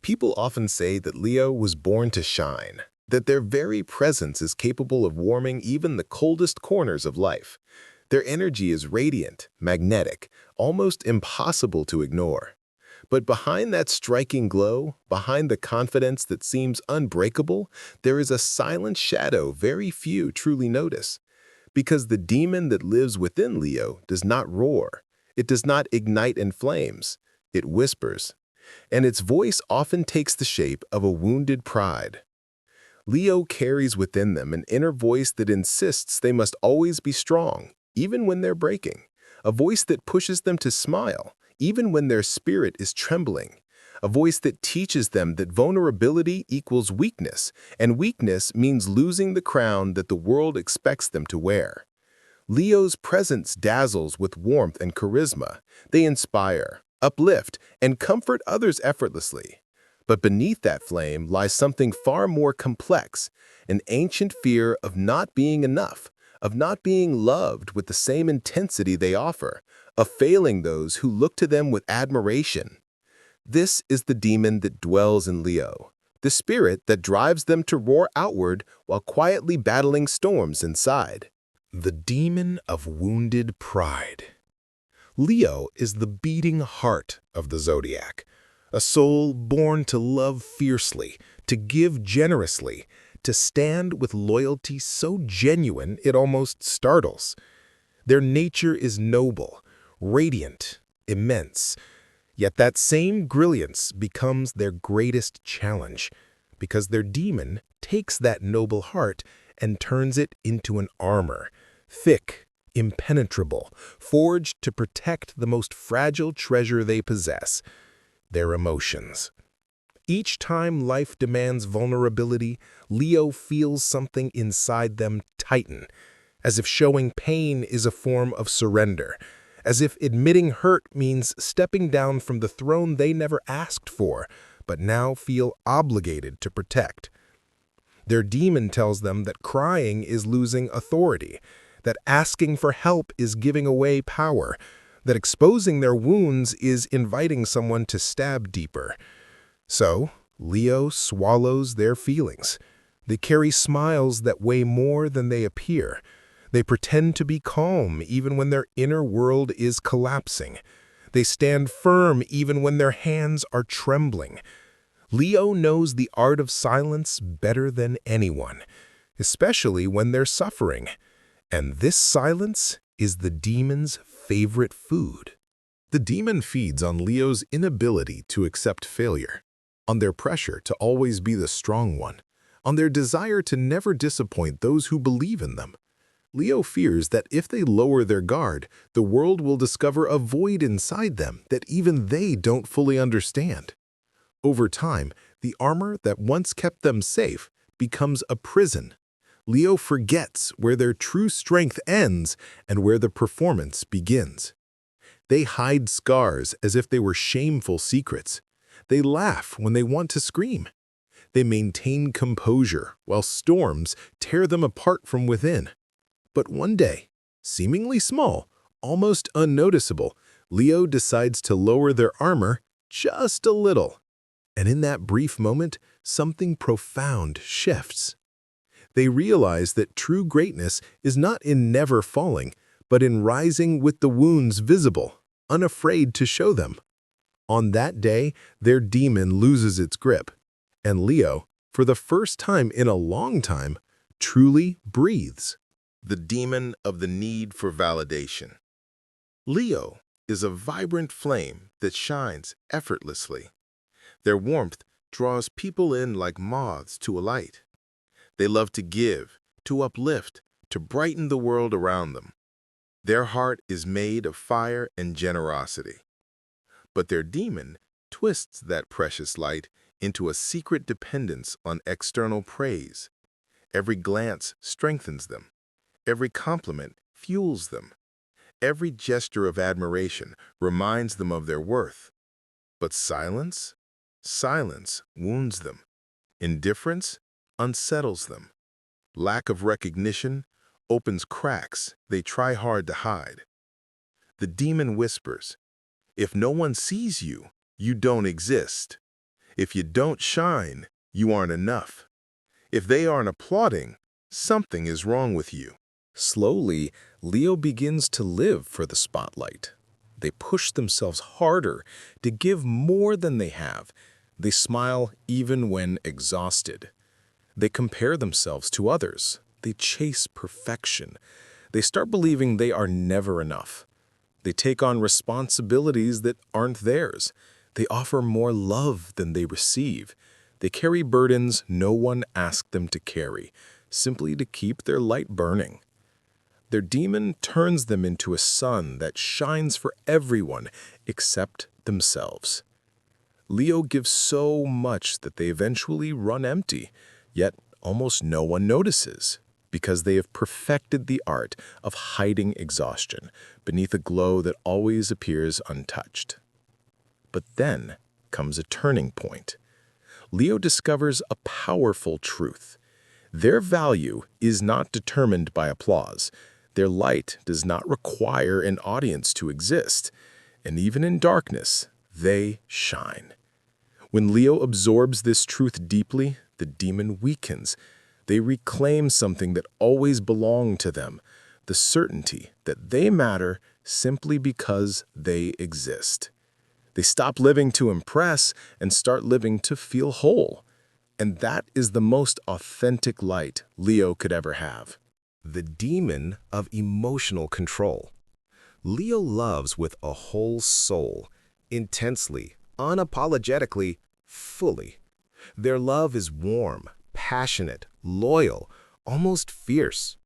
People often say that Leo was born to shine, that their very presence is capable of warming even the coldest corners of life. Their energy is radiant, magnetic, almost impossible to ignore. But behind that striking glow, behind the confidence that seems unbreakable, there is a silent shadow very few truly notice. Because the demon that lives within Leo does not roar. It does not ignite in flames. It whispers. And its voice often takes the shape of a wounded pride. Leo carries within them an inner voice that insists they must always be strong, even when they're breaking. A voice that pushes them to smile, even when their spirit is trembling. A voice that teaches them that vulnerability equals weakness, and weakness means losing the crown that the world expects them to wear. Leo's presence dazzles with warmth and charisma. They inspire, uplift, and comfort others effortlessly. But beneath that flame lies something far more complex, an ancient fear of not being enough, of not being loved with the same intensity they offer, of failing those who look to them with admiration. This is the demon that dwells in Leo, the spirit that drives them to roar outward while quietly battling storms inside. The demon of wounded pride. Leo is the beating heart of the zodiac, a soul born to love fiercely, to give generously, to stand with loyalty so genuine it almost startles. Their nature is noble, radiant, immense, yet that same brilliance becomes their greatest challenge, because their demon takes that noble heart and turns it into an armor, thick, impenetrable, forged to protect the most fragile treasure they possess, their emotions. Each time life demands vulnerability, Leo feels something inside them tighten, as if showing pain is a form of surrender, as if admitting hurt means stepping down from the throne they never asked for, but now feel obligated to protect. Their demon tells them that crying is losing authority, that asking for help is giving away power, that exposing their wounds is inviting someone to stab deeper. So, Leo swallows their feelings. They carry smiles that weigh more than they appear. They pretend to be calm even when their inner world is collapsing. They stand firm even when their hands are trembling. Leo knows the art of silence better than anyone, especially when they're suffering. And this silence is the demon's favorite food. The demon feeds on Leo's inability to accept failure, on their pressure to always be the strong one, on their desire to never disappoint those who believe in them. Leo fears that if they lower their guard, the world will discover a void inside them that even they don't fully understand. Over time, the armor that once kept them safe becomes a prison. Leo forgets where their true strength ends and where the performance begins. They hide scars as if they were shameful secrets. They laugh when they want to scream. They maintain composure while storms tear them apart from within. But one day, seemingly small, almost unnoticeable, Leo decides to lower their armor just a little. And in that brief moment, something profound shifts. They realize that true greatness is not in never falling, but in rising with the wounds visible, unafraid to show them. On that day, their demon loses its grip, and Leo, for the first time in a long time, truly breathes. The demon of the need for validation. Leo is a vibrant flame that shines effortlessly. Their warmth draws people in like moths to a light. They love to give, to uplift, to brighten the world around them. Their heart is made of fire and generosity. But their demon twists that precious light into a secret dependence on external praise. Every glance strengthens them. Every compliment fuels them. Every gesture of admiration reminds them of their worth. But silence? Silence wounds them. Indifference unsettles them. Lack of recognition opens cracks they try hard to hide. The demon whispers, "If no one sees you, you don't exist. If you don't shine, you aren't enough. If they aren't applauding, something is wrong with you. Slowly, Leo begins to live for the spotlight. They push themselves harder to give more than they have. They smile even when exhausted. They compare themselves to others. They chase perfection. They start believing they are never enough. They take on responsibilities that aren't theirs. They offer more love than they receive. They carry burdens no one asked them to carry, simply to keep their light burning. Their demon turns them into a sun that shines for everyone except themselves. Leo gives so much that they eventually run empty, yet almost no one notices, because they have perfected the art of hiding exhaustion beneath a glow that always appears untouched. But then comes a turning point. Leo discovers a powerful truth. Their value is not determined by applause. Their light does not require an audience to exist, and even in darkness, they shine. When Leo absorbs this truth deeply, the demon weakens. They reclaim something that always belonged to them, the certainty that they matter simply because they exist. They stop living to impress and start living to feel whole. And that is the most authentic light Leo could ever have. The demon of emotional control. Leo loves with a whole soul, intensely, unapologetically, fully. Their love is warm, passionate, loyal, almost fierce.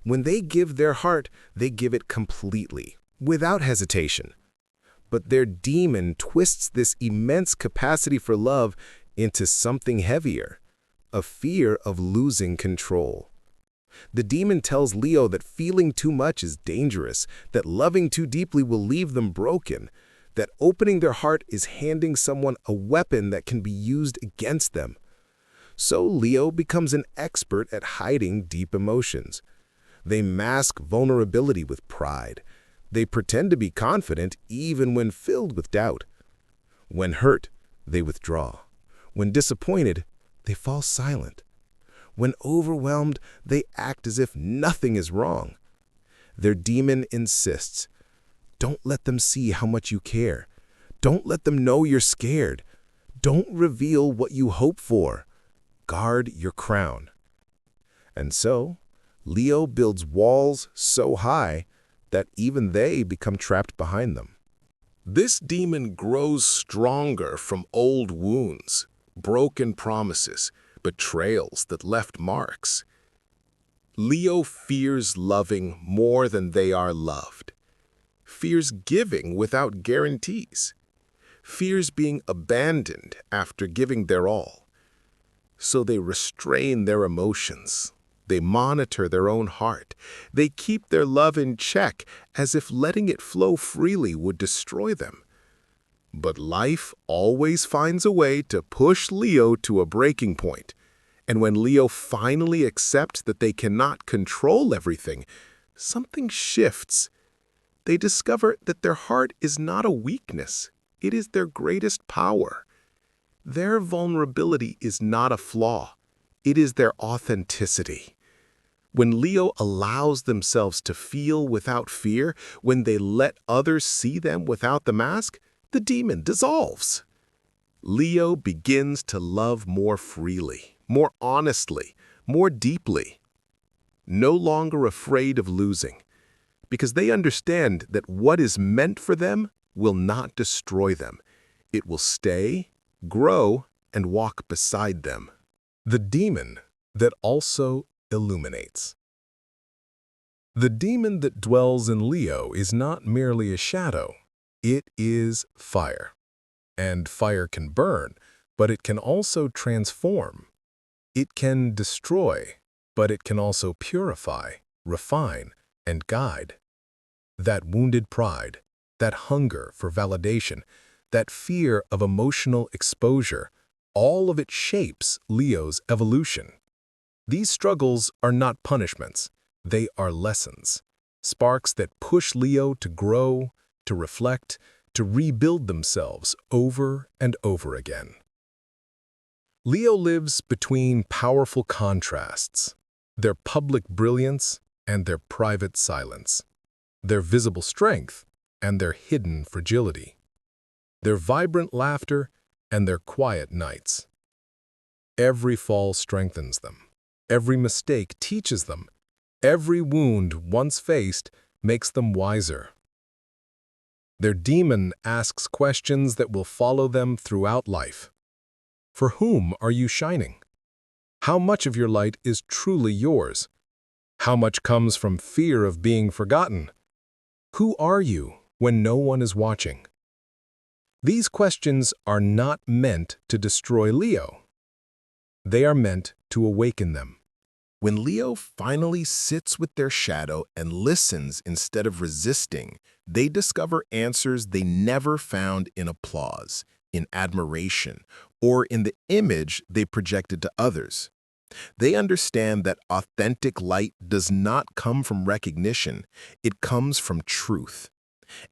When they give their heart, they give it completely, without hesitation. But their demon twists this immense capacity for love into something heavier, a fear of losing control. The demon tells Leo that feeling too much is dangerous, that loving too deeply will leave them broken, that opening their heart is handing someone a weapon that can be used against them. So Leo becomes an expert at hiding deep emotions. They mask vulnerability with pride. They pretend to be confident even when filled with doubt. When hurt, they withdraw. When disappointed, they fall silent. When overwhelmed, they act as if nothing is wrong. Their demon insists, don't let them see how much you care. Don't let them know you're scared. Don't reveal what you hope for. Guard your crown. And so, Leo builds walls so high that even they become trapped behind them. This demon grows stronger from old wounds, broken promises, betrayals that left marks. Leo fears loving more than they are loved, fears giving without guarantees, fears being abandoned after giving their all. So they restrain their emotions. They monitor their own heart. They keep their love in check as if letting it flow freely would destroy them. But life always finds a way to push Leo to a breaking point. And when Leo finally accepts that they cannot control everything, something shifts. They discover that their heart is not a weakness. It is their greatest power. Their vulnerability is not a flaw. It is their authenticity. When Leo allows themselves to feel without fear, when they let others see them without the mask, the demon dissolves. Leo begins to love more freely, more honestly, more deeply. No longer afraid of losing, because they understand that what is meant for them will not destroy them. It will stay, grow, and walk beside them. The demon that also illuminates. The demon that dwells in Leo is not merely a shadow. It is fire. And fire can burn, but it can also transform. It can destroy, but it can also purify, refine, and guide. That wounded pride, that hunger for validation, that fear of emotional exposure, all of it shapes Leo's evolution. These struggles are not punishments. They are lessons, sparks that push Leo to grow, to reflect, to rebuild themselves over and over again. Leo lives between powerful contrasts, their public brilliance and their private silence, their visible strength and their hidden fragility, their vibrant laughter and their quiet nights. Every fall strengthens them. Every mistake teaches them. Every wound once faced makes them wiser. Their demon asks questions that will follow them throughout life. For whom are you shining? How much of your light is truly yours? How much comes from fear of being forgotten? Who are you when no one is watching? These questions are not meant to destroy Leo. They are meant to awaken them. When Leo finally sits with their shadow and listens instead of resisting, they discover answers they never found in applause, in admiration, or in the image they projected to others. They understand that authentic light does not come from recognition, it comes from truth.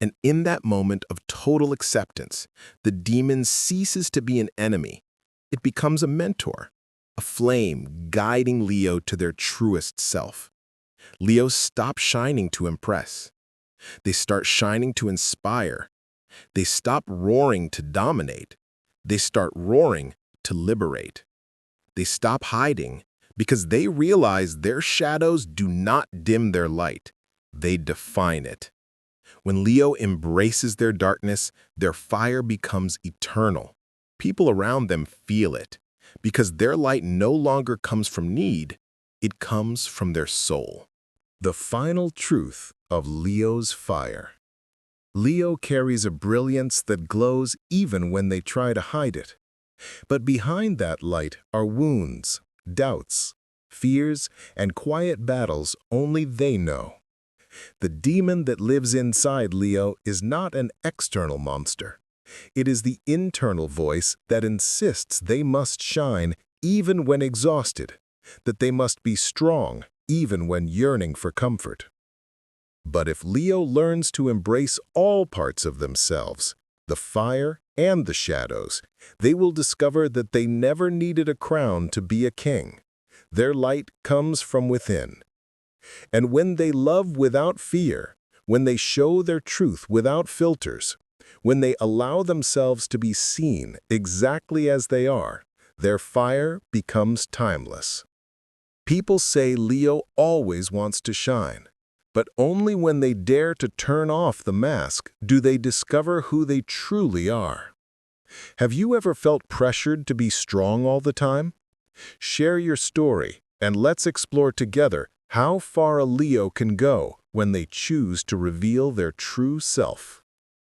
And in that moment of total acceptance, the demon ceases to be an enemy. It becomes a mentor, a flame guiding Leo to their truest self. Leo stop shining to impress. They start shining to inspire. They stop roaring to dominate. They start roaring to liberate. They stop hiding because they realize their shadows do not dim their light. They define it. When Leo embraces their darkness, their fire becomes eternal. People around them feel it, because their light no longer comes from need, it comes from their soul. The final truth of Leo's fire. Leo carries a brilliance that glows even when they try to hide it. But behind that light are wounds, doubts, fears, and quiet battles only they know. The demon that lives inside Leo is not an external monster. It is the internal voice that insists they must shine even when exhausted, that they must be strong even when yearning for comfort. But if Leo learns to embrace all parts of themselves, the fire and the shadows, they will discover that they never needed a crown to be a king. Their light comes from within. And when they love without fear, when they show their truth without filters, when they allow themselves to be seen exactly as they are, their fire becomes timeless. People say Leo always wants to shine, but only when they dare to turn off the mask do they discover who they truly are. Have you ever felt pressured to be strong all the time? Share your story, and let's explore together how far a Leo can go when they choose to reveal their true self.